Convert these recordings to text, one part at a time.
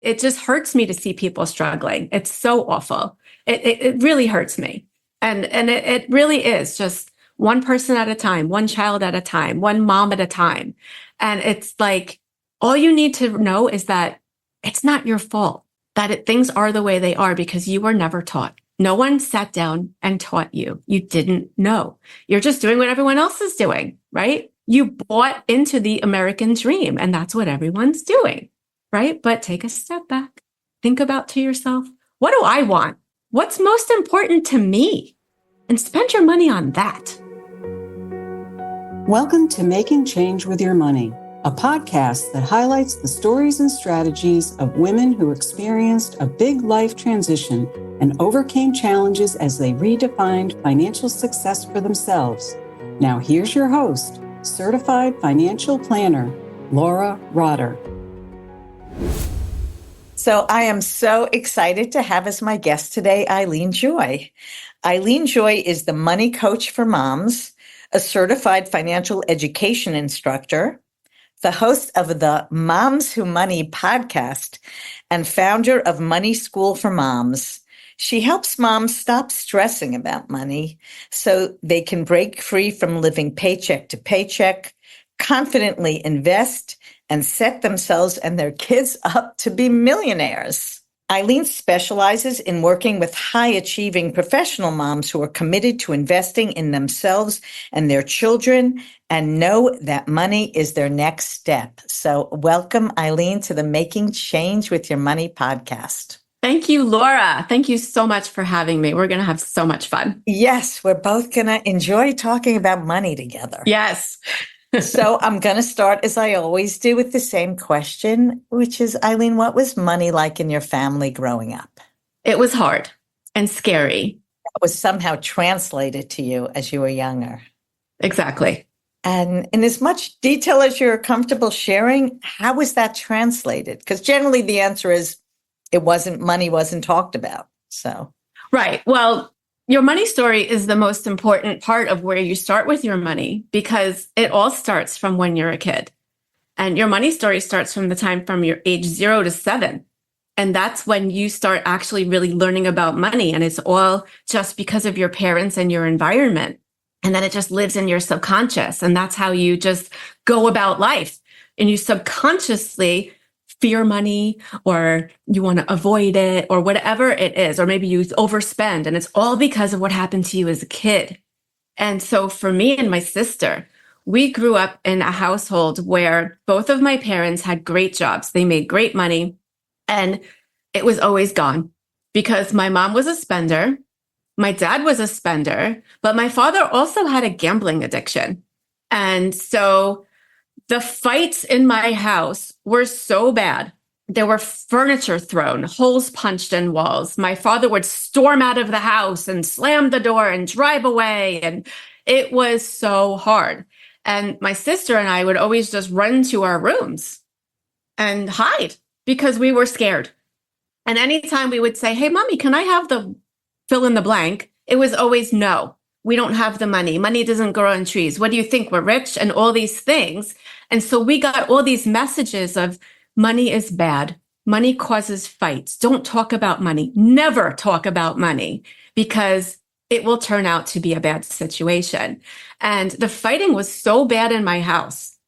it just hurts me to see people struggling. It's so awful. It really hurts me. And it really is just one person at a time, one child at a time, one mom at a time. And it's like, all you need to know is that it's not your fault, that things are the way they are because you were never taught. No one sat down and taught you. You didn't know. You're just doing what everyone else is doing, right? You bought into the American dream, and that's what everyone's doing, right? But take a step back. Think about to yourself, what do I want? What's most important to me? And spend your money on that. Welcome to Making Change with Your Money, a podcast that highlights the stories and strategies of women who experienced a big life transition and overcame challenges as they redefined financial success for themselves. Now here's your host, certified financial planner, Laura Rotter. So I am so excited to have as my guest today, Eileen Joy. Eileen Joy is the money coach for moms, a certified financial education instructor, the host of the Moms Who Money podcast, and founder of Money School for Moms. She helps moms stop stressing about money so they can break free from living paycheck to paycheck, confidently invest, and set themselves and their kids up to be millionaires. Eileen specializes in working with high-achieving professional moms who are committed to investing in themselves and their children and know that money is their next step. So welcome, Eileen, to the Making Change with Your Money podcast. Thank you, Laura. Thank you so much for having me. We're going to have so much fun. Yes, we're both going to enjoy talking about money together. Yes. So I'm going to start, as I always do, with the same question, which is, Eileen, what was money like in your family growing up? It was hard and scary. It was somehow translated to you as you were younger. Exactly. And in as much detail as you're comfortable sharing, how was that translated? Because generally the answer is money wasn't talked about. So, right. Well, your money story is the most important part of where you start with your money because it all starts from when you're a kid. And your money story starts from the time from your age 0 to 7. And that's when you start actually really learning about money. And it's all just because of your parents and your environment. And then it just lives in your subconscious. And that's how you just go about life. And you subconsciously fear money, or you want to avoid it, or whatever it is, or maybe you overspend, and it's all because of what happened to you as a kid. And so for me and my sister, we grew up in a household where both of my parents had great jobs. They made great money, and it was always gone because my mom was a spender, my dad was a spender, but my father also had a gambling addiction. And so the fights in my house were so bad. There were furniture thrown, holes punched in walls. My father would storm out of the house and slam the door and drive away. And it was so hard. And my sister and I would always just run to our rooms and hide because we were scared. And anytime we would say, hey, mommy, can I have the fill in the blank? It was always no. We don't have the money. Money doesn't grow on trees. What do you think? We're rich and all these things. And so we got all these messages of money is bad. Money causes fights. Don't talk about money. Never talk about money because it will turn out to be a bad situation. And the fighting was so bad in my house.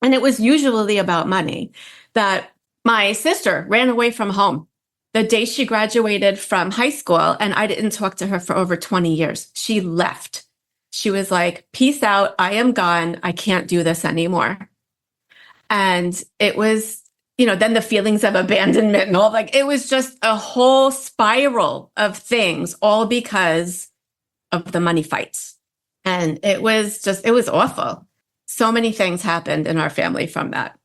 And it was usually about money that my sister ran away from home the day she graduated from high school, and I didn't talk to her for over 20 years. She left. She was like, peace out. I am gone. I can't do this anymore. And it was, then the feelings of abandonment and all, like, it was just a whole spiral of things, all because of the money fights. And it was awful. So many things happened in our family from that.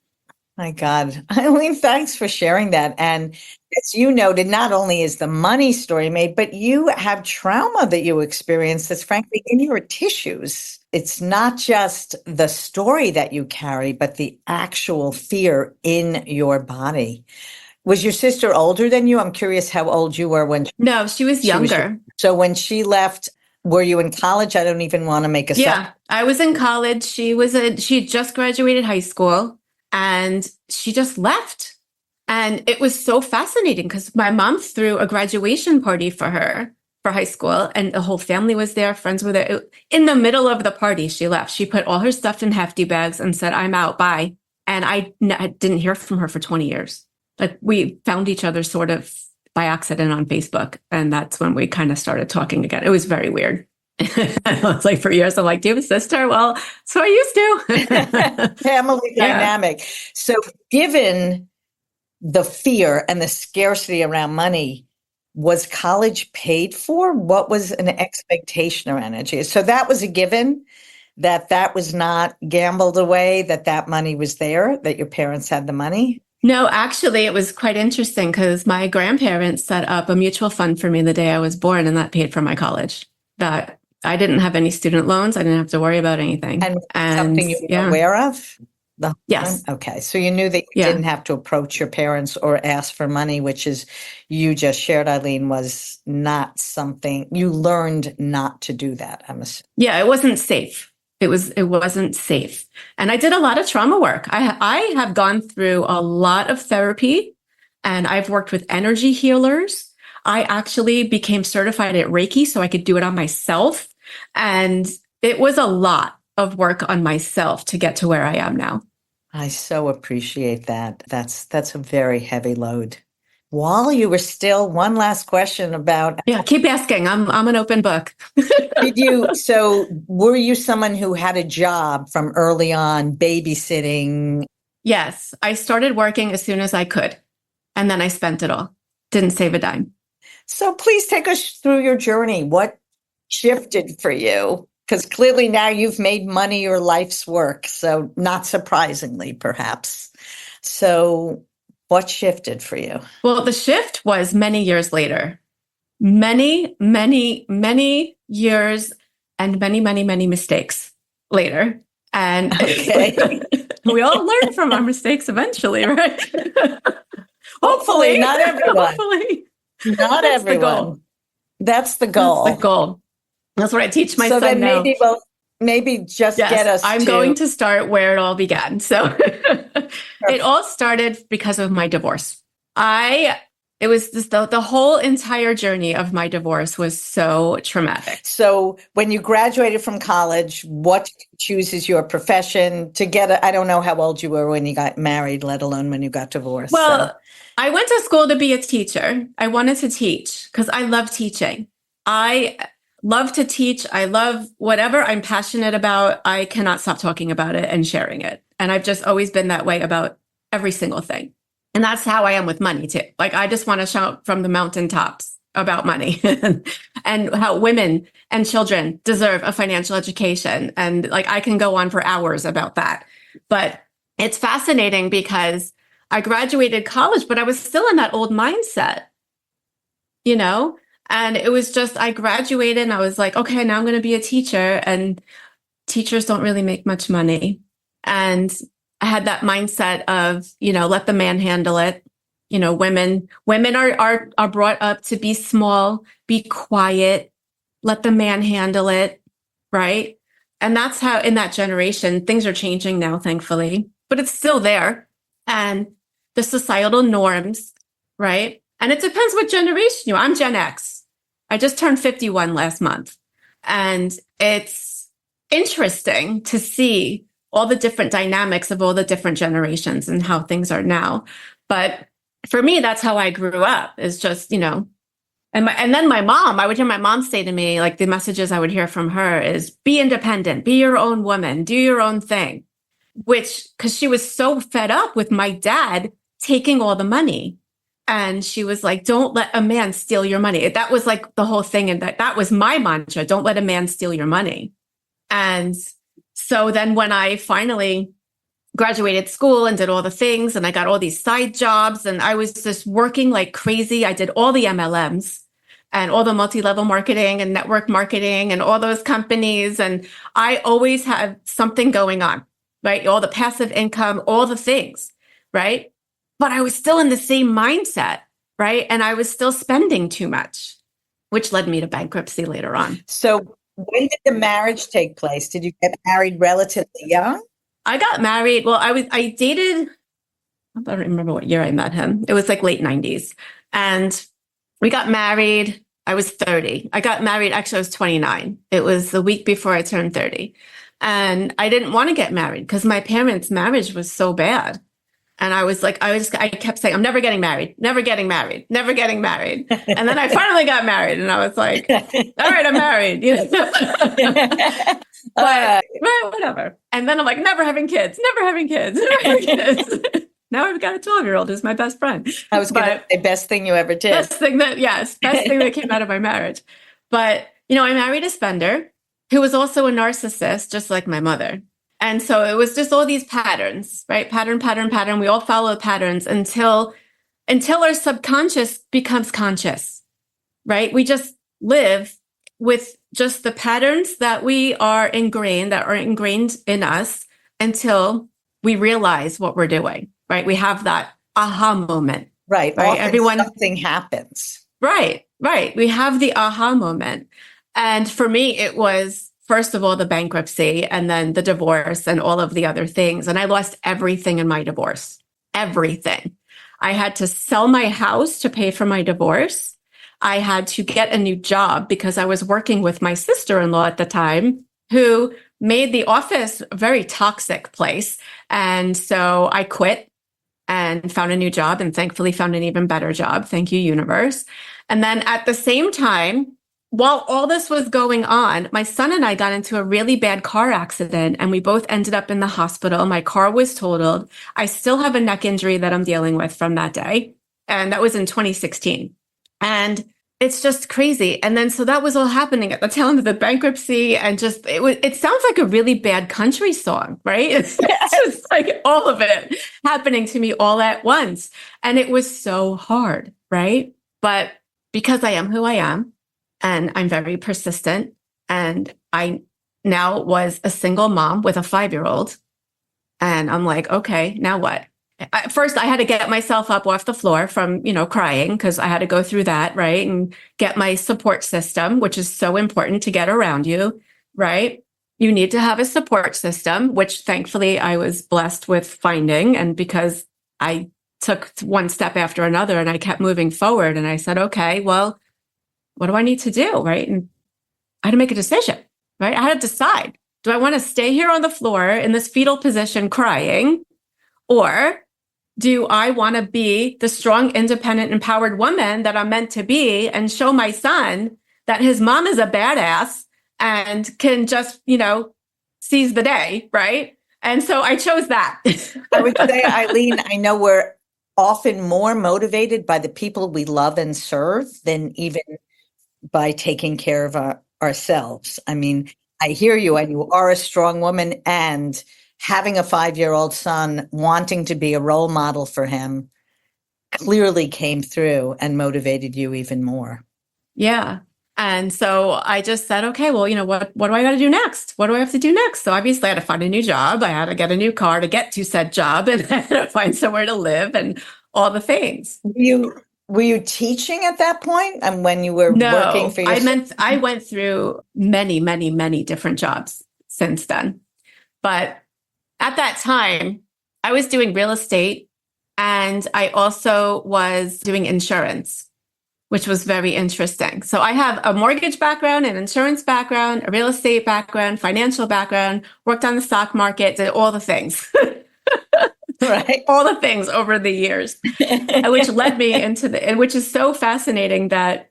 My God. Eileen, thanks for sharing that. And as you noted, not only is the money story made, but you have trauma that you experienced that's frankly in your tissues. It's not just the story that you carry, but the actual fear in your body. Was your sister older than you? I'm curious how old you were when. No, she was younger. So when she left, were you in college? I don't even want to make a Yeah, I was in college. She just graduated high school. And she just left. And it was so fascinating because my mom threw a graduation party for her for high school, and the whole family was there, friends were there. In the middle of the party, she left. She put all her stuff in hefty bags and said, "I'm out, bye." And I didn't hear from her for 20 years. Like, we found each other sort of by accident on Facebook. And that's when we kind of started talking again. It was very weird. I was like, for years, I'm like, "Do you have a sister?" "Well, so I used to." Family Yeah. dynamic. So given the fear and the scarcity around money, was college paid for? What was an expectation around it? So that was a given, that was not gambled away, that money was there, that your parents had the money? No, actually, it was quite interesting because my grandparents set up a mutual fund for me the day I was born, and that paid for my college. That I didn't have any student loans. I didn't have to worry about anything. And something you were aware of? Yes. Okay. So you knew that you didn't have to approach your parents or ask for money, which is, you just shared, Eileen, was not something you learned not to do that. Yeah, it wasn't safe. It wasn't safe. And I did a lot of trauma work. I have gone through a lot of therapy, and I've worked with energy healers. I actually became certified at Reiki so I could do it on myself. And it was a lot of work on myself to get to where I am now. I so appreciate that. That's a very heavy load. While you were still, one last question about. Yeah, keep asking. I'm an open book. So were you someone who had a job from early on, babysitting? Yes, I started working as soon as I could. And then I spent it all. Didn't save a dime. So please take us through your journey. What shifted for you? Because clearly now you've made money your life's work. So not surprisingly, perhaps. So what shifted for you? Well, the shift was many years later. Many, many, many years and many, many, many mistakes later. And okay. We all learn from our mistakes eventually, right? Hopefully, not everyone. Hopefully. Not everyone. That's the goal. That's the goal. That's what I teach my son then now. Maybe just get us I'm going to start where it all began. So it all started because of my divorce. It was the whole entire journey of my divorce was so traumatic. So when you graduated from college, what chooses your profession to get? I don't know how old you were when you got married, let alone when you got divorced. Well, I went to school to be a teacher. I wanted to teach because I love teaching. I love to teach. I love whatever I'm passionate about. I cannot stop talking about it and sharing it. And I've just always been that way about every single thing. And that's how I am with money too. Like, I just want to shout from the mountaintops about money and how women and children deserve a financial education. And like, I can go on for hours about that. But it's fascinating because I graduated college, but I was still in that old mindset, you know? And it was just, I graduated and I was like, okay, now I'm going to be a teacher, and teachers don't really make much money. And I had that mindset of, let the man handle it. Women are brought up to be small, be quiet, let the man handle it. Right. And that's how in that generation, things are changing now, thankfully, but it's still there. And the societal norms, right? And it depends what generation you are. I'm Gen X. I just turned 51 last month. And it's interesting to see all the different dynamics of all the different generations and how things are now. But for me, that's how I grew up, is just, and then my mom, I would hear my mom say to me, like, the messages I would hear from her is, be independent, be your own woman, do your own thing, because she was so fed up with my dad taking all the money. And she was like, don't let a man steal your money. That was like the whole thing. And that was my mantra. Don't let a man steal your money. And so then when I finally graduated school and did all the things, and I got all these side jobs, and I was just working like crazy. I did all the MLMs and all the multi-level marketing and network marketing and all those companies. And I always had something going on, right? All the passive income, all the things, right? But I was still in the same mindset, right? And I was still spending too much, which led me to bankruptcy later on. So when did the marriage take place? Did you get married relatively young? I got married. Well, I dated I don't remember what year I met him. It was like late 90s. And we got married. I was 30. I got married, actually, I was 29. It was the week before I turned 30. And I didn't want to get married because my parents' marriage was so bad. And I was like, I kept saying, I'm never getting married, never getting married, never getting married. And then I finally got married and I was like, all right, I'm married. You know? But well, whatever. And then I'm like, never having kids, never having kids, never having kids. Now I've got a 12-year-old who's my best friend. I was going to say best thing you ever did. Best thing that came out of my marriage. But, I married a spender who was also a narcissist, just like my mother. And so it was just all these patterns, right? Pattern. We all follow patterns until our subconscious becomes conscious, right? We just live with just the patterns that are ingrained in us until we realize what we're doing, right? We have that aha moment. Right. Often something happens. Right. We have the aha moment. And for me, it was, first of all, the bankruptcy and then the divorce and all of the other things. And I lost everything in my divorce, everything. I had to sell my house to pay for my divorce. I had to get a new job because I was working with my sister-in-law at the time, who made the office a very toxic place. And so I quit and found a new job and thankfully found an even better job. Thank you, universe. And then at the same time, while all this was going on, my son and I got into a really bad car accident and we both ended up in the hospital. My car was totaled. I still have a neck injury that I'm dealing with from that day. And that was in 2016. And it's just crazy. And then, so that was all happening at the tail end of the bankruptcy. And just, it sounds like a really bad country song, right? It's just like all of it happening to me all at once. And it was so hard, right? But because I am who I am, and I'm very persistent. And I now was a single mom with a 5-year-old. And I'm like, okay, now what? First, I had to get myself up off the floor from, crying, because I had to go through that, right? And get my support system, which is so important to get around you, right? You need to have a support system, which thankfully I was blessed with finding. And because I took one step after another and I kept moving forward, and I said, okay, well, what do I need to do? Right. And I had to make a decision, right? I had to decide, do I want to stay here on the floor in this fetal position crying, or do I want to be the strong, independent, empowered woman that I'm meant to be and show my son that his mom is a badass and can just, seize the day, right? And so I chose that. I would say, Eileen, I know we're often more motivated by the people we love and serve than even by taking care of ourselves. I mean, I hear you, and you are a strong woman, and having a 5-year-old son, wanting to be a role model for him, clearly came through and motivated you even more. Yeah. And so I just said, okay, well, what do I got to do next? What do I have to do next? So obviously I had to find a new job. I had to get a new car to get to said job, and I had to find somewhere to live and all the things. Were you teaching at that point? And when you were working for yourself? I went through many, many, many different jobs since then. But at that time, I was doing real estate, and I also was doing insurance, which was very interesting. So I have a mortgage background, an insurance background, a real estate background, financial background, worked on the stock market, did all the things. Right. All the things over the years, which led me and which is so fascinating that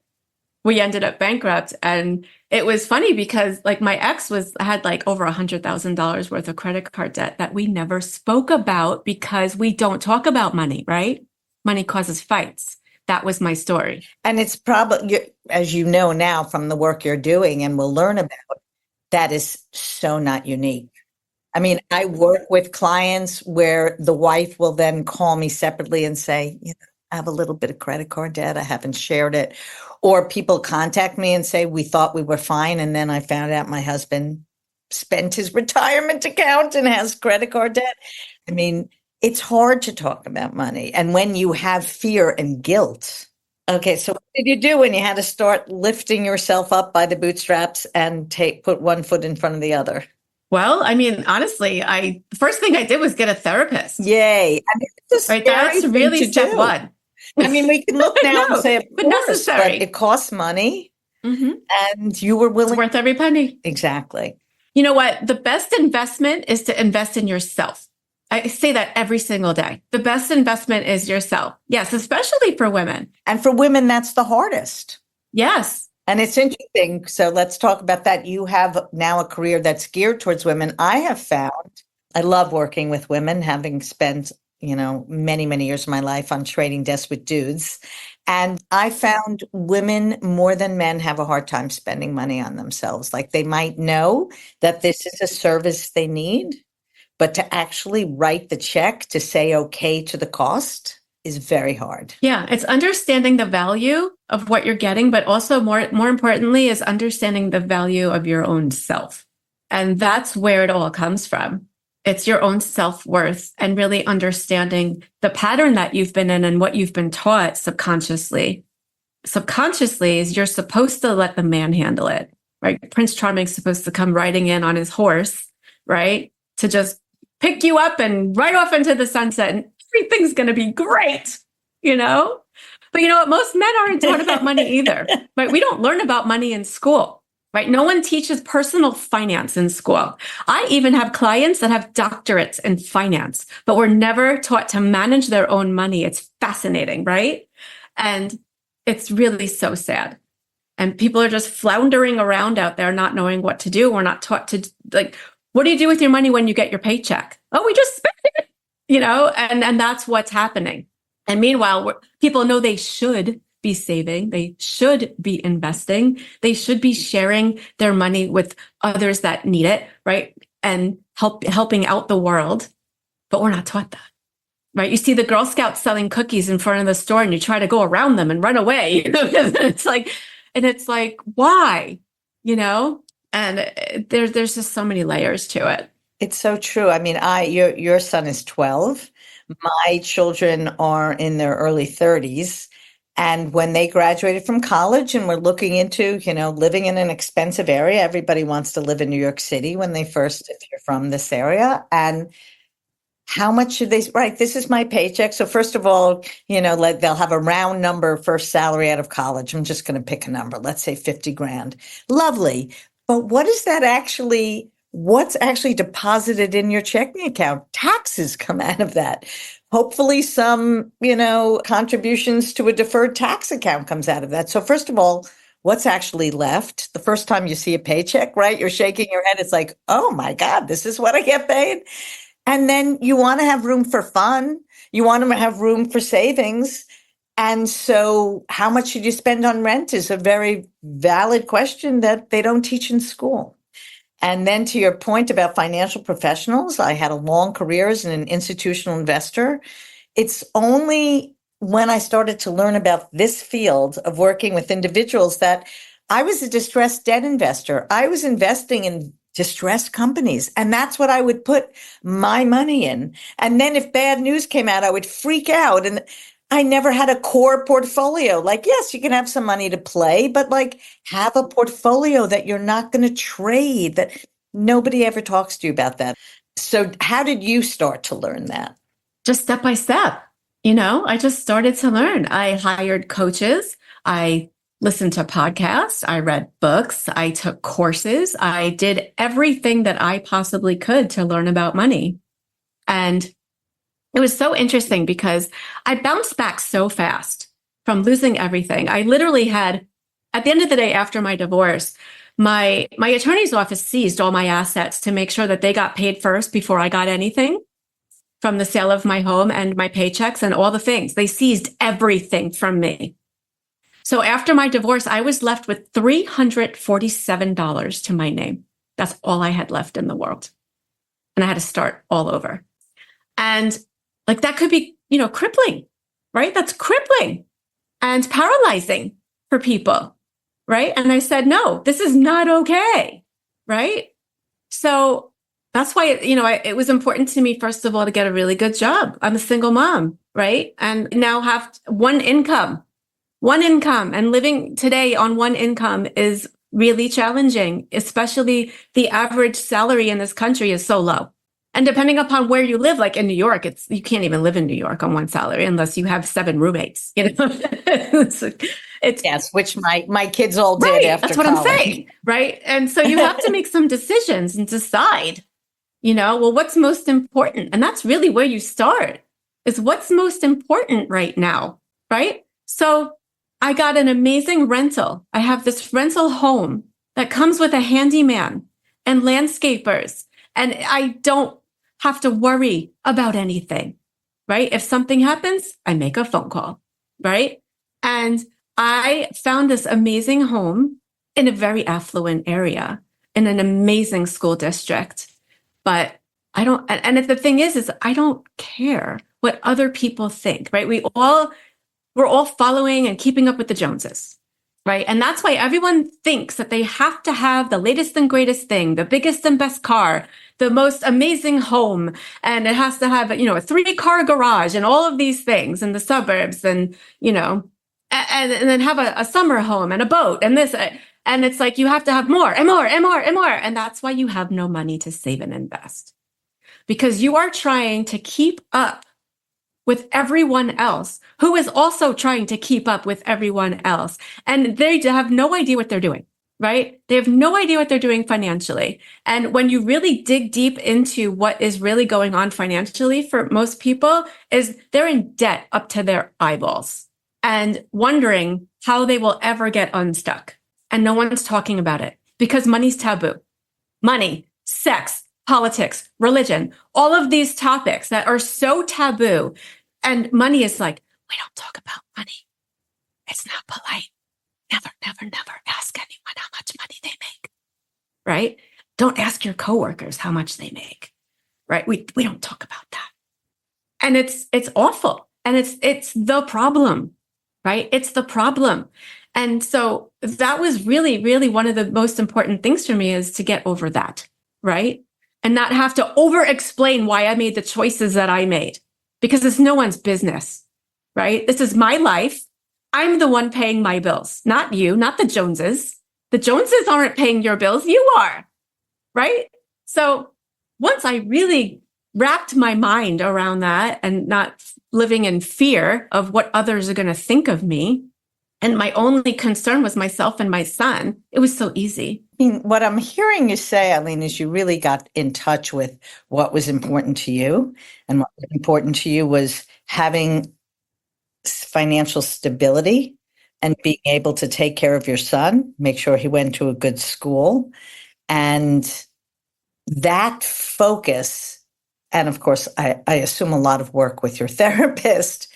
we ended up bankrupt. And it was funny because my ex had over $100,000 worth of credit card debt that we never spoke about because we don't talk about money, right? Money causes fights. That was my story. And it's probably, as you know now from the work you're doing and we'll learn about, that is so not unique. I mean, I work with clients where the wife will then call me separately and say, I have a little bit of credit card debt. I haven't shared it. Or people contact me and say, we thought we were fine. And then I found out my husband spent his retirement account and has credit card debt. I mean, it's hard to talk about money. And when you have fear and guilt. Okay, so what did you do when you had to start lifting yourself up by the bootstraps and put one foot in front of the other? Well, I mean, honestly, the first thing I did was get a therapist. Yay. I mean, it's a Right? scary That's thing really to step do. one. I mean, we can look now and No, say, of but course, necessary. but it costs money hmm and you were It's willing. worth every penny. Exactly. You know what? The best investment is to invest in yourself. I say that every single day. The best investment is yourself. Yes, especially for women. And for women, that's the hardest. Yes. And it's interesting. So let's talk about that. You have now a career that's geared towards women. I have found, I love working with women, having spent, many, many years of my life on trading desks with dudes. And I found women more than men have a hard time spending money on themselves. Like they might know that this is a service they need, but to actually write the check to say okay to the cost is very hard. Yeah, it's understanding the value of what you're getting, but also more importantly is understanding the value of your own self. And that's where it all comes from. It's your own self-worth and really understanding the pattern that you've been in and what you've been taught subconsciously. Subconsciously is you're supposed to let the man handle it, right? Prince Charming's supposed to come riding in on his horse, right? To just pick you up and ride off into the sunset and everything's going to be great, But you know what? Most men aren't taught about money either, right? We don't learn about money in school, right? No one teaches personal finance in school. I even have clients that have doctorates in finance, but were never taught to manage their own money. It's fascinating, right? And it's really so sad. And people are just floundering around out there, not knowing what to do. We're not taught to, what do you do with your money when you get your paycheck? Oh, we just spend it, and that's what's happening. And meanwhile, people know they should be saving. They should be investing. They should be sharing their money with others that need it, right? And helping out the world. But we're not taught that, right? You see the Girl Scouts selling cookies in front of the store and you try to go around them and run away. It's like, why? And there's just so many layers to it. It's so true. I mean, your son is 12. My children are in their early 30s. And when they graduated from college and were looking into, living in an expensive area, everybody wants to live in New York City if you're from this area. And how much should they, right? This is my paycheck. So first of all, they'll have a round number first salary out of college. I'm just going to pick a number. Let's say 50 grand. Lovely. But what's actually deposited in your checking account? Taxes come out of that. Hopefully some, contributions to a deferred tax account comes out of that. So first of all, what's actually left? The first time you see a paycheck, right? You're shaking your head. It's like, oh my God, this is what I get paid. And then you want to have room for fun. You want to have room for savings. And so how much should you spend on rent is a very valid question that they don't teach in school. And then to your point about financial professionals, I had a long career as an institutional investor. It's only when I started to learn about this field of working with individuals that I was a distressed debt investor. I was investing in distressed companies, and that's what I would put my money in. And then if bad news came out, I would freak out. And I never had a core portfolio. Yes, you can have some money to play, but have a portfolio that you're not going to trade, that nobody ever talks to you about that. So how did you start to learn that? Just step by step. I just started to learn. I hired coaches. I listened to podcasts. I read books. I took courses. I did everything that I possibly could to learn about money. And it was so interesting because I bounced back so fast from losing everything. I literally had, at the end of the day, after my divorce, my attorney's office seized all my assets to make sure that they got paid first before I got anything from the sale of my home and my paychecks and all the things. They seized everything from me. So after my divorce, I was left with $347 to my name. That's all I had left in the world. And I had to start all over. And that could be, crippling, right? That's crippling and paralyzing for people, right? And I said, no, this is not okay, right? So that's why, it was important to me, first of all, to get a really good job. I'm a single mom, right? And now have one income, and living today on one income is really challenging, especially the average salary in this country is so low. And depending upon where you live, like in New York, you can't even live in New York on one salary unless you have 7 roommates, it's Yes, which my kids all did right. after That's what college. I'm saying. Right. And so you have to make some decisions and decide, well, what's most important? And that's really where you start, is what's most important right now. Right. So I got an amazing rental. I have this rental home that comes with a handyman and landscapers, and I don't have to worry about anything. Right. If something happens, I make a phone call. Right. And I found this amazing home in a very affluent area in an amazing school district. But I don't, and if the thing is I don't care what other people think, right? We're all following and keeping up with the Joneses, right? And that's why everyone thinks that they have to have the latest and greatest thing, the biggest and best car, the most amazing home, and it has to have, a 3-car garage and all of these things in the suburbs, and and then have a summer home and a boat and this, and it's like you have to have more and more and more and more, and that's why you have no money to save and invest, because you are trying to keep up with everyone else who is also trying to keep up with everyone else. And they have no idea what they're doing, right? They have no idea what they're doing financially. And when you really dig deep into what is really going on financially for most people, is they're in debt up to their eyeballs and wondering how they will ever get unstuck. And no one's talking about it because money's taboo. Money, sex, politics, religion, all of these topics that are so taboo. And money is like, we don't talk about money. It's not polite. Never, never, never ask anyone how much money they make, right? Don't ask your coworkers how much they make, right? We don't talk about that. And it's awful. And it's the problem, right? It's the problem. And so that was really, really one of the most important things for me, is to get over that, right? And not have to over explain why I made the choices that I made, because it's no one's business, right? This is my life. I'm the one paying my bills, not you, not the Joneses. The Joneses aren't paying your bills. You are, right? So once I really wrapped my mind around that and not living in fear of what others are going to think of me, and my only concern was myself and my son, it was so easy. I mean, what I'm hearing you say, Eileen, is you really got in touch with what was important to you. And what was important to you was having financial stability and being able to take care of your son, make sure he went to a good school. And that focus, and of course, I assume a lot of work with your therapist,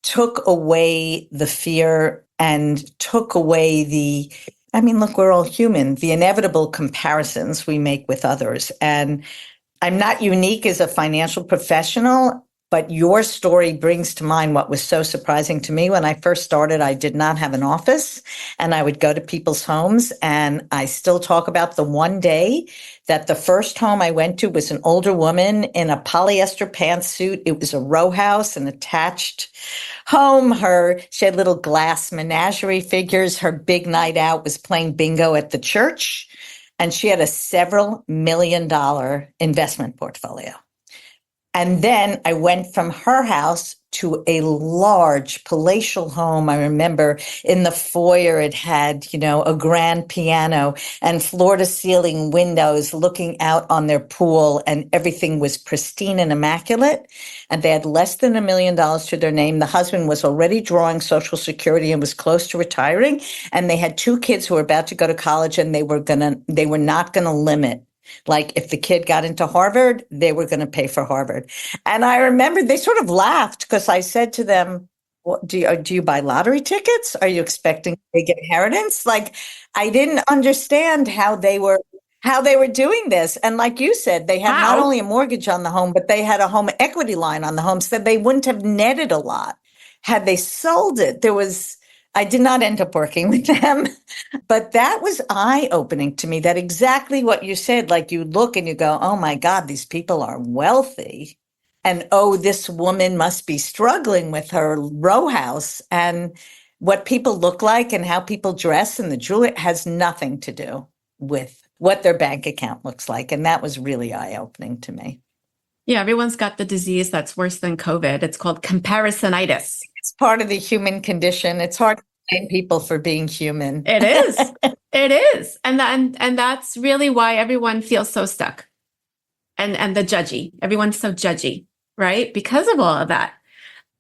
took away the fear and took away look, we're all human, the inevitable comparisons we make with others. And I'm not unique as a financial professional, but your story brings to mind what was so surprising to me. When I first started, I did not have an office, and I would go to people's homes. And I still talk about the one day that the first home I went to was an older woman in a polyester pantsuit. It was a row house, an attached home. She had little glass menagerie figures. Her big night out was playing bingo at the church. And she had a several $1,000,000 investment portfolio. And then I went from her house to a large palatial home. I remember in the foyer, it had, a grand piano and floor to ceiling windows looking out on their pool, and everything was pristine and immaculate. And they had less than $1,000,000 to their name. The husband was already drawing Social Security and was close to retiring. And they had 2 kids who were about to go to college, and they were not going to limit. Like if the kid got into Harvard, they were going to pay for Harvard. And I remember they sort of laughed because I said to them, do you buy lottery tickets? Are you expecting a big inheritance? Like, I didn't understand how they were doing this. And like you said, they had not only a mortgage on the home, but they had a home equity line on the home, so they wouldn't have netted a lot. Had they sold it, I did not end up working with them, but that was eye-opening to me, that exactly what you said. Like, you look and you go, oh my God, these people are wealthy. And oh, this woman must be struggling with her row house. And what people look like and how people dress and the jewelry has nothing to do with what their bank account looks like. And that was really eye-opening to me. Yeah, everyone's got the disease that's worse than COVID. It's called comparisonitis. It's part of the human condition. It's hard to blame people for being human. It is. It is. And that's really why everyone feels so stuck. And the judgy. Everyone's so judgy, right? Because of all of that.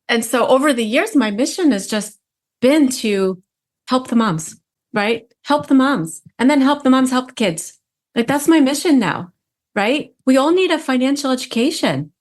And so over the years, my mission has just been to help the moms, right? Help the moms, and then help the moms help the kids. Like, that's my mission now, right? We all need a financial education.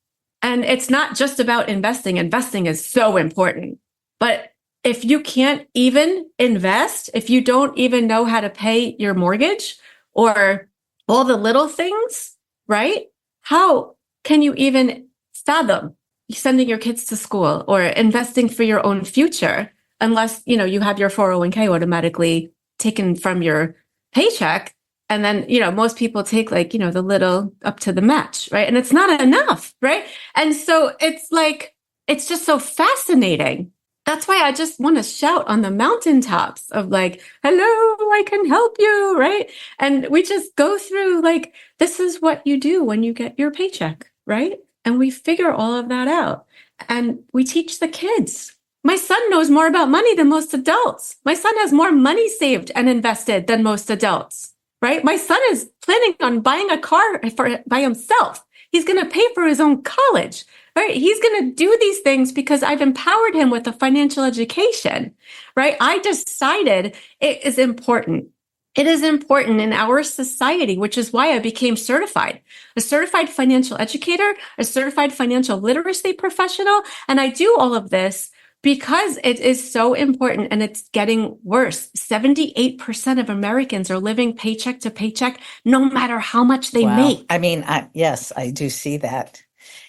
And it's not just about investing. Investing is so important. But if you can't even invest, if you don't even know how to pay your mortgage or all the little things, right? How can you even fathom sending your kids to school or investing for your own future unless, you have your 401k automatically taken from your paycheck? And then, most people take the little up to the match, right? And it's not enough, right? And so it's just so fascinating. That's why I just want to shout on the mountaintops of hello, I can help you, right? And we just go through this is what you do when you get your paycheck, right? And we figure all of that out. And we teach the kids. My son knows more about money than most adults. My son has more money saved and invested than most adults, right? My son is planning on buying a car by himself. He's going to pay for his own college, right? He's going to do these things because I've empowered him with a financial education, right? I decided it is important. It is important in our society, which is why I became certified, a certified financial educator, a certified financial literacy professional. And I do all of this because it is so important, and it's getting worse. 78% of Americans are living paycheck to paycheck, no matter how much they make. I mean, yes, I do see that.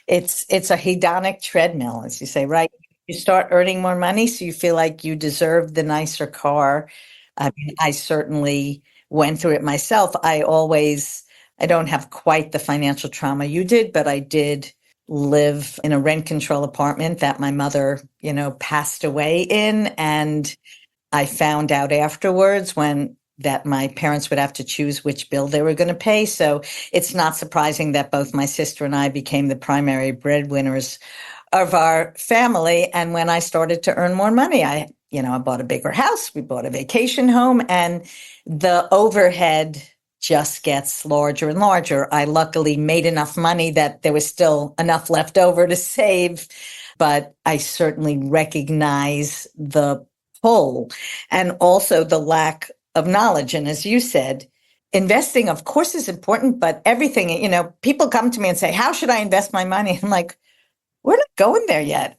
It's a hedonic treadmill, as you say, right? You start earning more money, so you feel like you deserve the nicer car. I mean, I certainly went through it myself. I don't have quite the financial trauma you did, but I did live in a rent control apartment that my mother, passed away in. And I found out afterwards that my parents would have to choose which bill they were going to pay. So it's not surprising that both my sister and I became the primary breadwinners of our family. And when I started to earn more money, I bought a bigger house, we bought a vacation home, and the overhead just gets larger and larger. I luckily made enough money that there was still enough left over to save, but I certainly recognize the pull and also the lack of knowledge. And as you said, investing, of course, is important, but everything, people come to me and say, how should I invest my money? I'm like, we're not going there yet.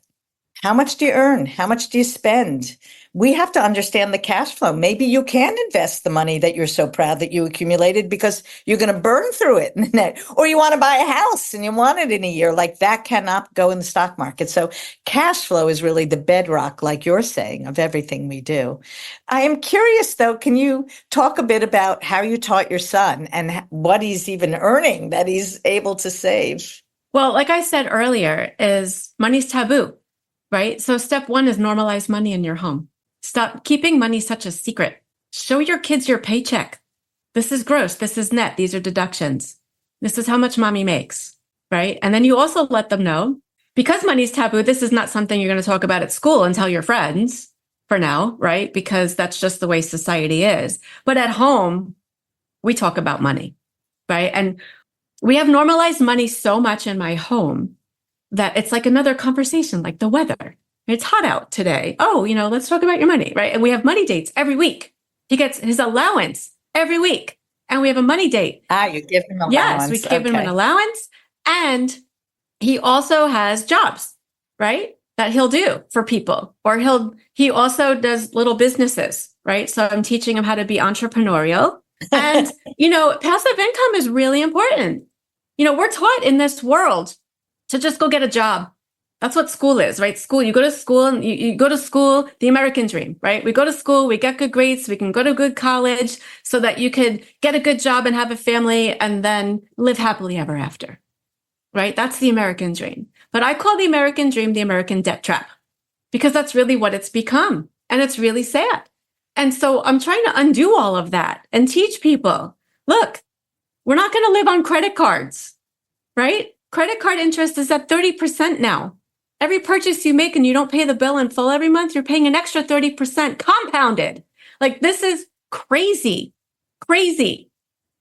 How much do you earn? How much do you spend? We have to understand the cash flow. Maybe you can invest the money that you're so proud that you accumulated because you're going to burn through it. Or you want to buy a house and you want it in a year. That cannot go in the stock market. So cash flow is really the bedrock, like you're saying, of everything we do. I am curious, though, can you talk a bit about how you taught your son and what he's even earning that he's able to save? Well, like I said earlier, is money's taboo. Right? So step one is normalize money in your home. Stop keeping money such a secret. Show your kids your paycheck. This is gross. This is net. These are deductions. This is how much mommy makes, right? And then you also let them know, because money's taboo, this is not something you're going to talk about at school and tell your friends for now, right? Because that's just the way society is. But at home, we talk about money, right? And we have normalized money so much in my home that it's like another conversation, like the weather. It's hot out today. Oh, let's talk about your money, right? And we have money dates every week. He gets his allowance every week, and we have a money date. You give him allowance. Yes, we give him an allowance, and he also has jobs, right? That he'll do for people, or he also does little businesses, right? So I'm teaching him how to be entrepreneurial, and passive income is really important. We're taught in this world to just go get a job. That's what school is, right? School, you go to school and you go to school, the American dream, right? We go to school, we get good grades, we can go to good college so that you could get a good job and have a family and then live happily ever after, right? That's the American dream. But I call the American dream the American debt trap because that's really what it's become. And it's really sad. And so I'm trying to undo all of that and teach people, look, we're not going to live on credit cards, right? Credit card interest is at 30% now. Every purchase you make and you don't pay the bill in full every month, you're paying an extra 30% compounded. Like, this is crazy, crazy,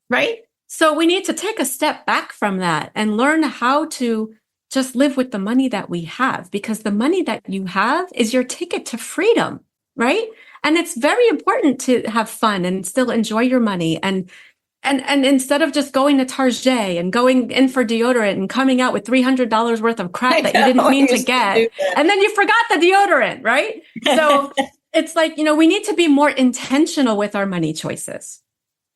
right? So we need to take a step back from that and learn how to just live with the money that we have, because the money that you have is your ticket to freedom, right? And it's very important to have fun and still enjoy your money. And instead of just going to Target and going in for deodorant and coming out with $300 worth of crap that you didn't mean to get, and then you forgot the deodorant, right? So it's like, we need to be more intentional with our money choices.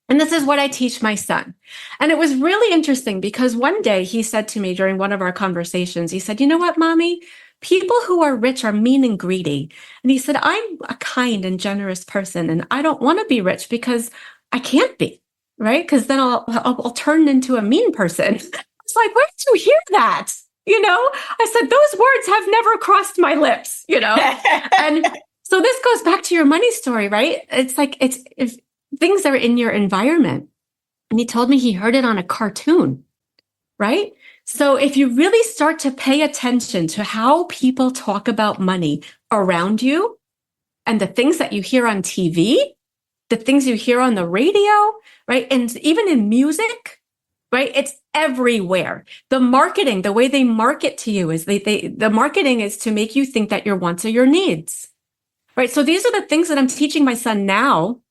And this is what I teach my son. And it was really interesting because one day he said to me during one of our conversations, he said, you know what, Mommy? People who are rich are mean and greedy. And he said, I'm a kind and generous person, and I don't want to be rich because I can't be, right? Because then I'll turn into a mean person. It's like, where did you hear that? I said, those words have never crossed my lips, And so this goes back to your money story, right? It's like, if things are in your environment. And he told me he heard it on a cartoon, right? So if you really start to pay attention to how people talk about money around you and the things that you hear on TV, the things you hear on the radio, right? And even in music, right? It's everywhere. The marketing, the way they market to you is the marketing is to make you think that your wants are your needs, right? So these are the things that I'm teaching my son now.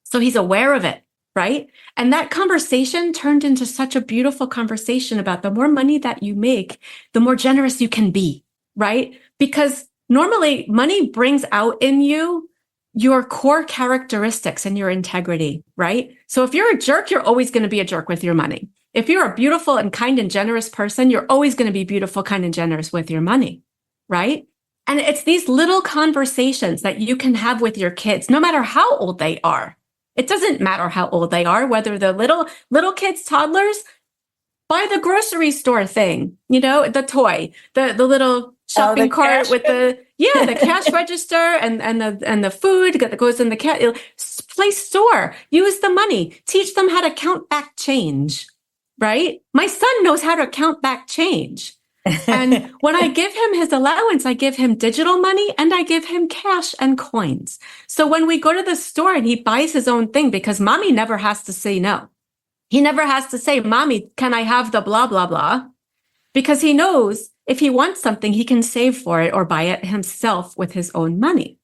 So he's aware of it, right? And that conversation turned into such a beautiful conversation about the more money that you make, the more generous you can be, right? Because normally money brings out in you your core characteristics and your integrity, right? So if you're a jerk, you're always going to be a jerk with your money. If you're a beautiful and kind and generous person, you're always going to be beautiful, kind, and generous with your money, right? And it's these little conversations that you can have with your kids, no matter how old they are. It doesn't matter how old they are, whether they're little kids, toddlers, buy the grocery store thing, the toy, the little shopping cart with the cash register and the food that goes in the play store. Use the money. Teach them how to count back change, right? My son knows how to count back change. And when I give him his allowance, I give him digital money and I give him cash and coins. So when we go to the store and he buys his own thing, because Mommy never has to say no. He never has to say, Mommy, can I have the blah, blah, blah? Because he knows if he wants something, he can save for it or buy it himself with his own money.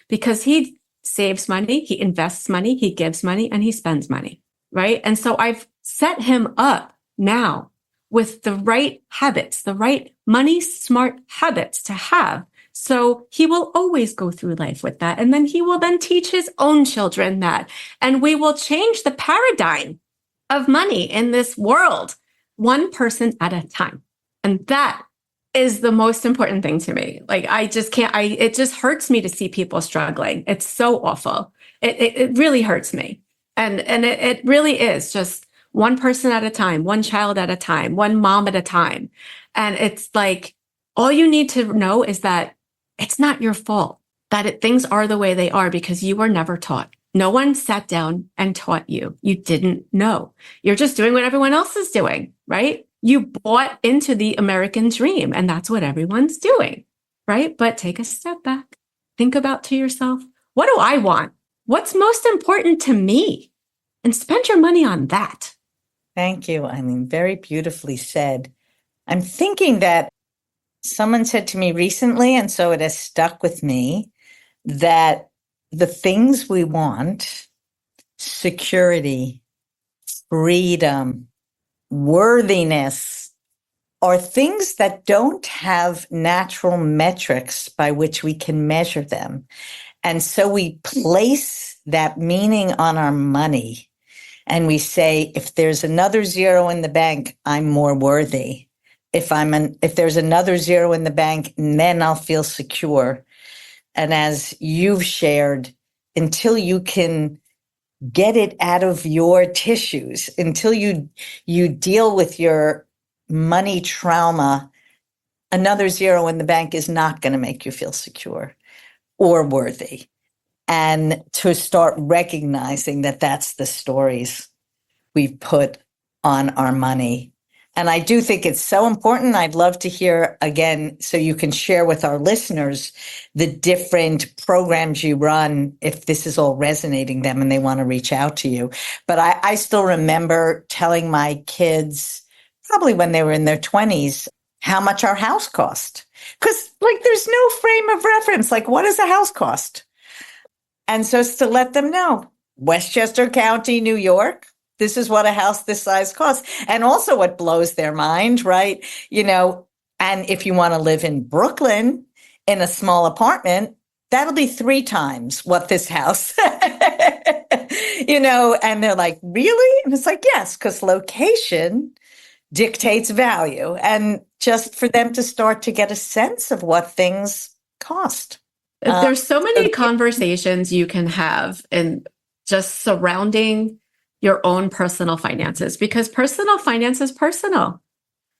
Because he saves money, he invests money, he gives money, and he spends money, right? And so I've set him up now with the right habits, the right money smart habits to have. So he will always go through life with that. And then he will then teach his own children that. And we will change the paradigm of money in this world, one person at a time. And that is the most important thing to me. Like, I just can't, it just hurts me to see people struggling. It's so awful. It really hurts me. And it really is just one person at a time, one child at a time, one mom at a time. And it's like, all you need to know is that it's not your fault that things are the way they are because you were never taught. No one sat down and taught you. You didn't know. You're just doing what everyone else is doing, right? You bought into the American dream, and that's what everyone's doing, right? But take a step back. Think about to yourself, what do I want? What's most important to me? And spend your money on that. Thank you, Eileen. Very beautifully said. I'm thinking that someone said to me recently, and so it has stuck with me, that the things we want, security, freedom, worthiness, are things that don't have natural metrics by which we can measure them. And so we place that meaning on our money. And we say, if there's another zero in the bank, I'm more worthy. If there's another zero in the bank, then I'll feel secure. And as you've shared, until you can get it out of your tissues, until you deal with your money trauma, another zero in the bank is not going to make you feel secure or worthy. and to start recognizing that that's the stories we've put on our money. And I do think it's so important. I'd love to hear again, so you can share with our listeners the different programs you run if this is all resonating them and they want to reach out to you. But I still remember telling my kids, probably when they were in their 20s, how much our house cost. Because there's no frame of reference. What does a house cost? And so it's to let them know, Westchester County, New York, this is what a house this size costs. And also what blows their mind, right? And if you want to live in Brooklyn in a small apartment, that'll be 3 times what this house, and they're like, really? And it's yes, because location dictates value. And just for them to start to get a sense of what things cost. There's so many conversations you can have in just surrounding your own personal finances, because personal finance is personal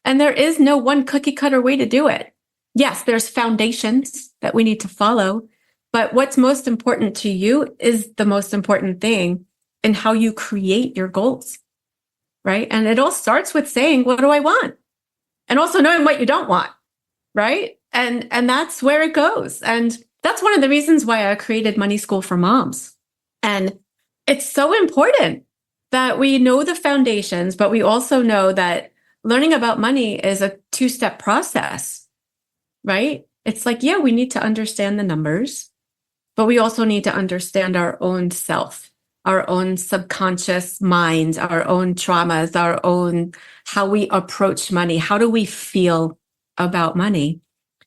and there is no one cookie cutter way to do it. Yes, there's foundations that we need to follow, but what's most important to you is the most important thing in how you create your goals, right? And it all starts with saying, what do I want? And also knowing what you don't want, right? And that's where it goes. And that's one of the reasons why I created Money School for Moms. And it's so important that we know the foundations, but we also know that learning about money is a 2-step process, right? It's we need to understand the numbers, but we also need to understand our own self, our own subconscious minds, our own traumas, our own, how we approach money. How do we feel about money?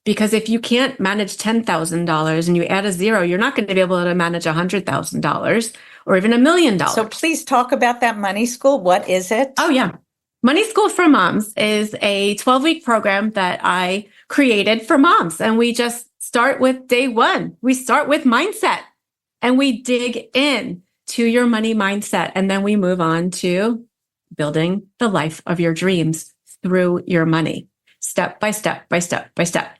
Because if you can't manage $10,000 and you add a 0, you're not going to be able to manage $100,000 or even $1 million. So please talk about that Money School. What is it? Oh, yeah. Money School for Moms is a 12-week program that I created for moms. And we just start with day 1. We start with mindset and we dig in to your money mindset. And then we move on to building the life of your dreams through your money, step by step by step by step.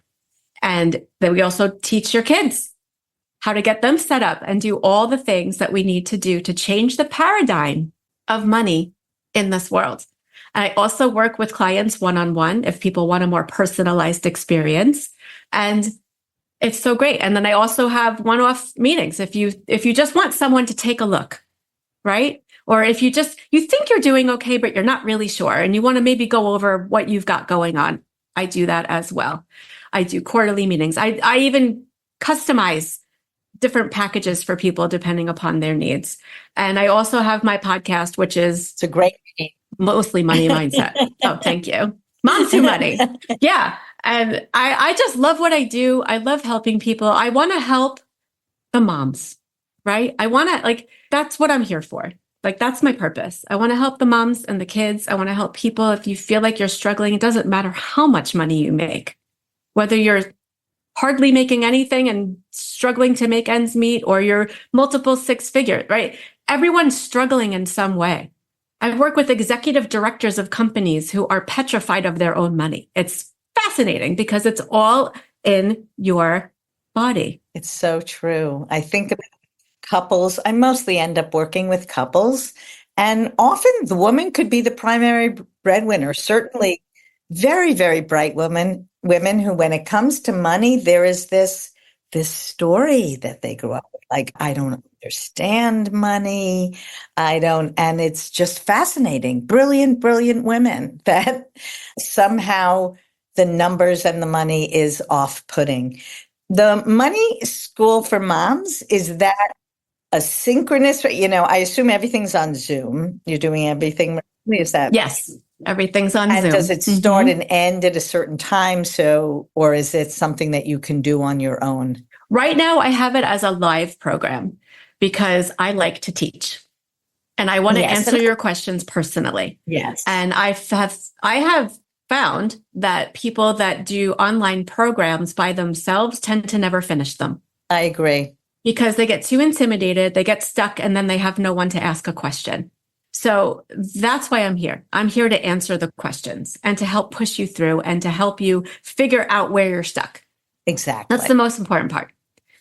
And then we also teach your kids how to get them set up and do all the things that we need to do to change the paradigm of money in this world. And I also work with clients one-on-one if people want a more personalized experience. And it's so great. And then I also have one-off meetings if you just want someone to take a look, right? Or if you think you're doing okay, but you're not really sure and you want to maybe go over what you've got going on. I do that as well. I do quarterly meetings. I even customize different packages for people depending upon their needs. And I also have my podcast, which is it's a great name. Mostly money mindset. Oh, thank you. Moms Who Money. Yeah. And I just love what I do. I love helping people. I want to help the moms, right? I want to that's what I'm here for. That's my purpose. I want to help the moms and the kids. I want to help people. If you feel like you're struggling, it doesn't matter how much money you make, whether you're hardly making anything and struggling to make ends meet, or you're multiple 6 figures, right? Everyone's struggling in some way. I work with executive directors of companies who are petrified of their own money. It's fascinating because it's all in your body. It's so true. I think about couples. I mostly end up working with couples, and often the woman could be the primary breadwinner. Certainly very, very bright women who, when it comes to money, there is this story that they grew up with. I don't understand money. And it's just fascinating. Brilliant, brilliant women that somehow the numbers and the money is off-putting. The Money School for Moms, is that a synchronous, I assume everything's on Zoom. You're doing everything. Is that? Yes. Everything's on Zoom. And does it start and end at a certain time? Or is it something that you can do on your own? Right now, I have it as a live program because I like to teach and I want to answer your questions personally. Yes. And I have found that people that do online programs by themselves tend to never finish them. I agree. Because they get too intimidated, they get stuck, and then they have no one to ask a question. So that's why I'm here. I'm here to answer the questions and to help push you through and to help you figure out where you're stuck. Exactly. That's the most important part.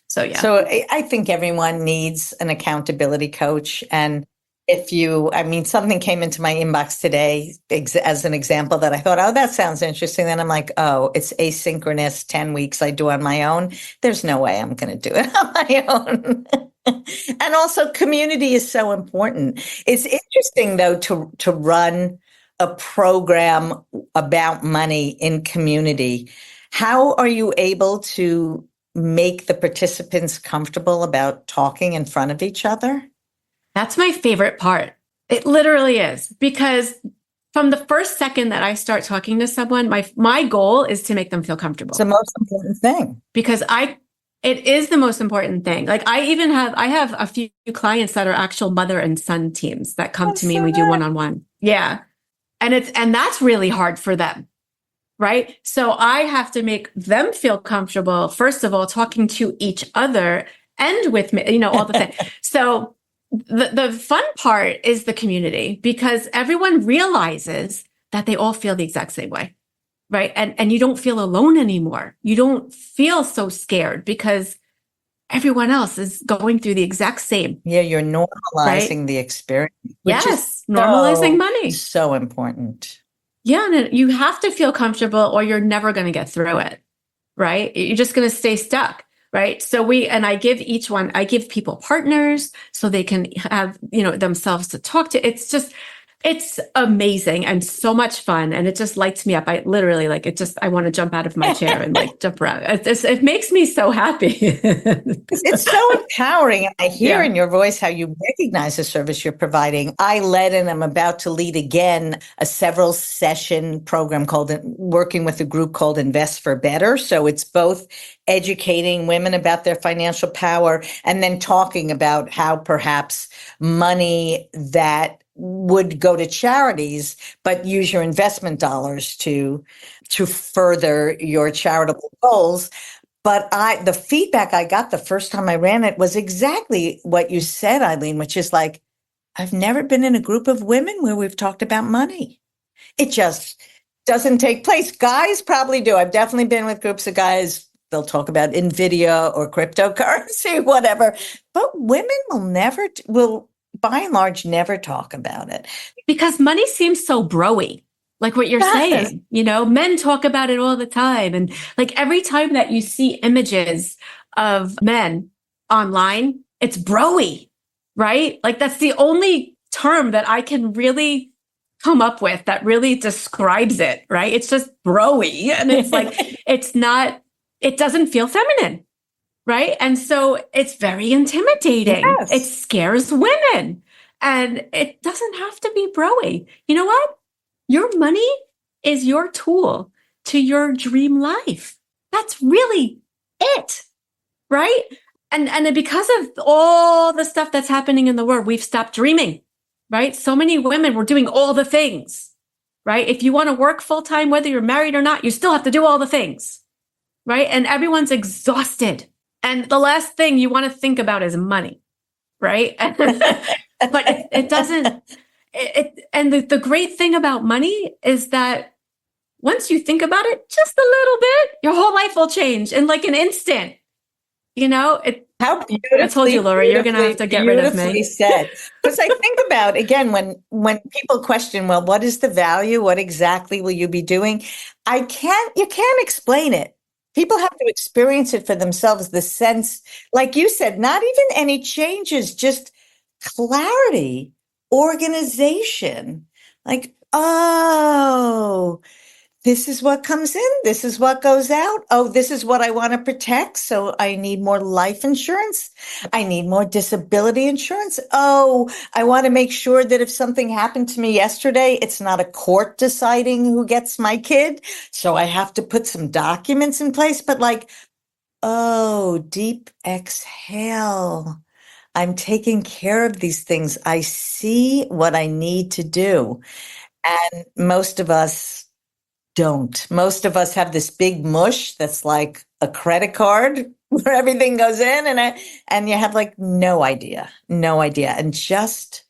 So yeah. So I think everyone needs an accountability coach. And something came into my inbox today as an example that I thought, oh, that sounds interesting. Then I'm like, oh, it's asynchronous 10 weeks I do on my own. There's no way I'm going to do it on my own. And also community is so important. It's interesting though, to run a program about money in community. How are you able to make the participants comfortable about talking in front of each other? That's my favorite part. It literally is, because from the first second that I start talking to someone, my goal is to make them feel comfortable. It's the most important thing. Because it is the most important thing. Like I have a few clients that are actual mother and son teams that come to me and we do one-on-one. Yeah. And that's really hard for them. Right. So I have to make them feel comfortable, first of all, talking to each other and with me, all the things. So the fun part is the community, because everyone realizes that they all feel the exact same way. Right. And you don't feel alone anymore. You don't feel so scared because everyone else is going through the exact same. Yeah. You're normalizing the experience. Yes. Normalizing money. So important. Yeah. And you have to feel comfortable or you're never going to get through it. Right. You're just going to stay stuck. Right. So I give people partners so they can have, themselves to talk to. It's amazing and so much fun. And it just lights me up. I literally I want to jump out of my chair and jump around. It makes me so happy. It's so empowering. I hear in your voice how you recognize the service you're providing. I led and I'm about to lead again a several session program working with a group called Invest for Better. So it's both educating women about their financial power and then talking about how perhaps money that would go to charities, but use your investment dollars to further your charitable goals. But the feedback I got the first time I ran it was exactly what you said, Eileen, which is like, I've never been in a group of women where we've talked about money. It just doesn't take place. Guys probably do. I've definitely been with groups of guys. They'll talk about NVIDIA or cryptocurrency, whatever. But women will by and large never talk about it. Because money seems so broy, like what you're saying. Men talk about it all the time. And every time that you see images of men online, it's broy, right? That's the only term that I can really come up with that really describes it, right? It's just broy. And it's it doesn't feel feminine. Right. And so it's very intimidating. Yes. It scares women and it doesn't have to be broy. You know what? Your money is your tool to your dream life. That's really it. Right. And because of all the stuff that's happening in the world, we've stopped dreaming. Right. So many women were doing all the things. Right. If you want to work full time, whether you're married or not, you still have to do all the things. Right. And everyone's exhausted. And the last thing you want to think about is money, right? But it doesn't. And the great thing about money is that once you think about it just a little bit, your whole life will change in an instant. How beautifully, I told you, Laura, you're going to have to get rid of me. Beautifully said. Because I think about, again, when people question, well, what is the value? What exactly will you be doing? You can't explain it. People have to experience it for themselves, the sense, like you said, not even any changes, just clarity, organization. Oh, this is what comes in. This is what goes out. Oh, this is what I want to protect. So I need more life insurance. I need more disability insurance. Oh, I want to make sure that if something happened to me yesterday, it's not a court deciding who gets my kid. So I have to put some documents in place. But deep exhale. I'm taking care of these things. I see what I need to do. And most of us don't. Most of us have this big mush that's like a credit card where everything goes in and you have no idea. And just,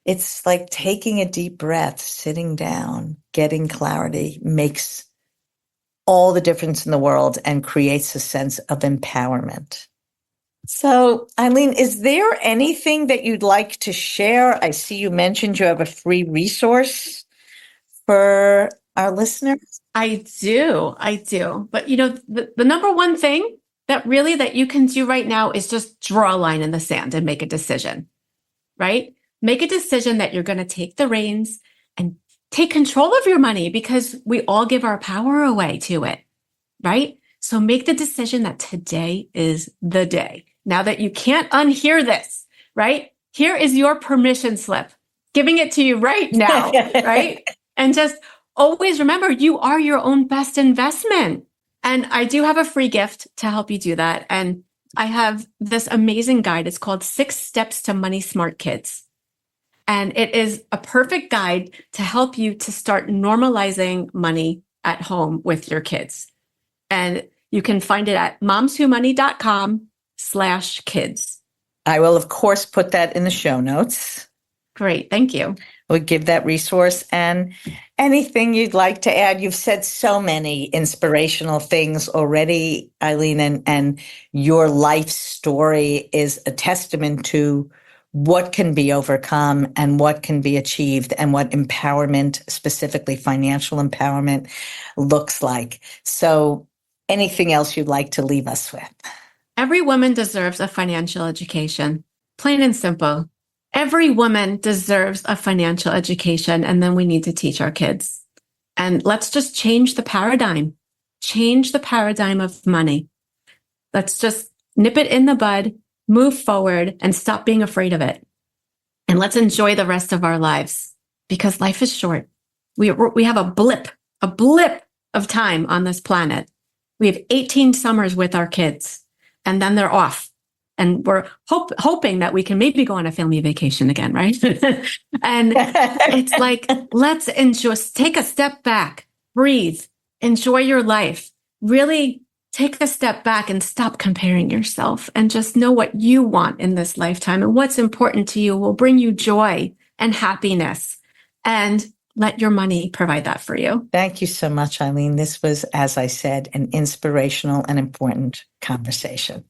it's like taking a deep breath, sitting down, getting clarity makes all the difference in the world and creates a sense of empowerment. So, Eileen, is there anything that you'd like to share? I see you mentioned you have a free resource for our listeners. I do. I do. But the number one thing that you can do right now is just draw a line in the sand and make a decision, right? Make a decision that you're going to take the reins and take control of your money, because we all give our power away to it, right? So make the decision that today is the day. Now that you can't unhear this, right? Here is your permission slip, giving it to you right now, right? And just always remember, you are your own best investment. And I do have a free gift to help you do that. And I have this amazing guide. It's called 6 Steps to Money Smart Kids. And it is a perfect guide to help you to start normalizing money at home with your kids. And you can find it at momswhomoney.com/kids. I will, of course, put that in the show notes. Great. Thank you. We'll give that resource. And anything you'd like to add? You've said so many inspirational things already, Eileen, and your life story is a testament to what can be overcome and what can be achieved and what empowerment, specifically financial empowerment, looks like. So anything else you'd like to leave us with? Every woman deserves a financial education. Plain and simple. Every woman deserves a financial education, and then we need to teach our kids. And let's just change the paradigm. Change the paradigm of money. Let's just nip it in the bud, move forward, and stop being afraid of it. And let's enjoy the rest of our lives, because life is short. We have a blip of time on this planet. We have 18 summers with our kids, and then they're off. And we're hoping that we can maybe go on a family vacation again, right? And it's like, let's enjoy, take a step back, breathe, enjoy your life, really take a step back and stop comparing yourself, and just know what you want in this lifetime, and what's important to you will bring you joy and happiness, and let your money provide that for you. Thank you so much, Eileen. This was, as I said, an inspirational and important conversation.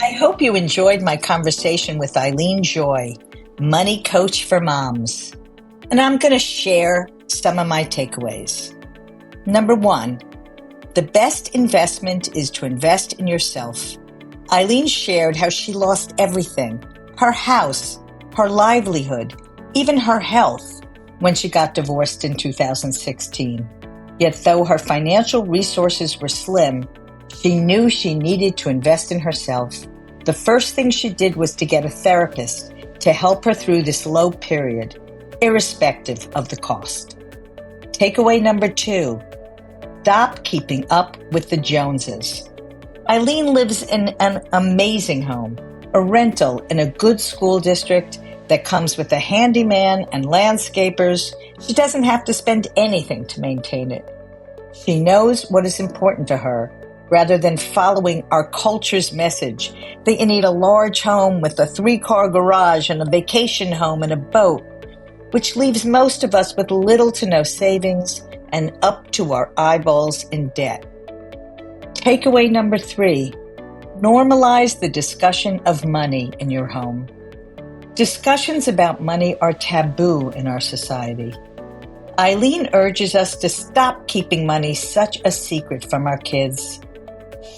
I hope you enjoyed my conversation with Eileen Joy, money coach for moms. And I'm going to share some of my takeaways. Number 1, the best investment is to invest in yourself. Eileen shared how she lost everything, her house, her livelihood, even her health, when she got divorced in 2016. Yet though her financial resources were slim, she knew she needed to invest in herself. The first thing she did was to get a therapist to help her through this low period, irrespective of the cost. Takeaway number 2, stop keeping up with the Joneses. Eileen lives in an amazing home, a rental in a good school district that comes with a handyman and landscapers. She doesn't have to spend anything to maintain it. She knows what is important to her, rather than following our culture's message that you need a large home with a 3-car garage and a vacation home and a boat, which leaves most of us with little to no savings and up to our eyeballs in debt. Takeaway number 3, normalize the discussion of money in your home. Discussions about money are taboo in our society. Eileen urges us to stop keeping money such a secret from our kids.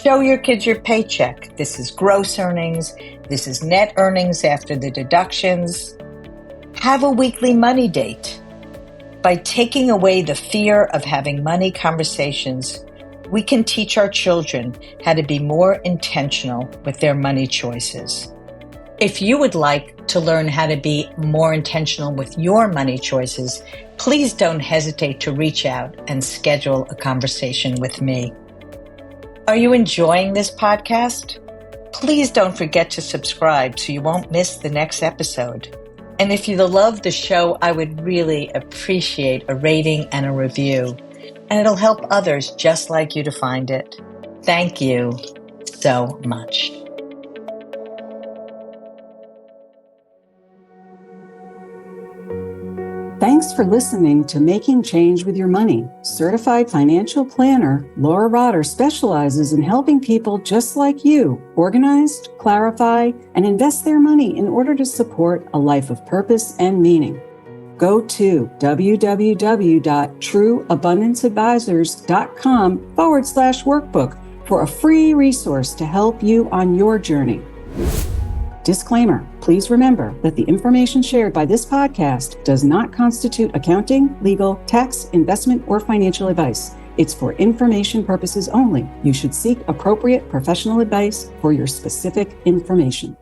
Show your kids your paycheck. This is gross earnings. This is net earnings after the deductions. Have a weekly money date. By taking away the fear of having money conversations, we can teach our children how to be more intentional with their money choices. If you would like to learn how to be more intentional with your money choices, please don't hesitate to reach out and schedule a conversation with me. Are you enjoying this podcast? Please don't forget to subscribe so you won't miss the next episode. And if you love the show, I would really appreciate a rating and a review. And it'll help others just like you to find it. Thank you so much. Thanks for for listening to Making Change with Your Money. Certified financial planner Laura Rotter specializes in helping people just like you organize, clarify, and invest their money in order to support a life of purpose and meaning. Go to www.trueabundanceadvisors.com/workbook for a free resource to help you on your journey. Disclaimer, please remember that the information shared by this podcast does not constitute accounting, legal, tax, investment, or financial advice. It's for information purposes only. You should seek appropriate professional advice for your specific information.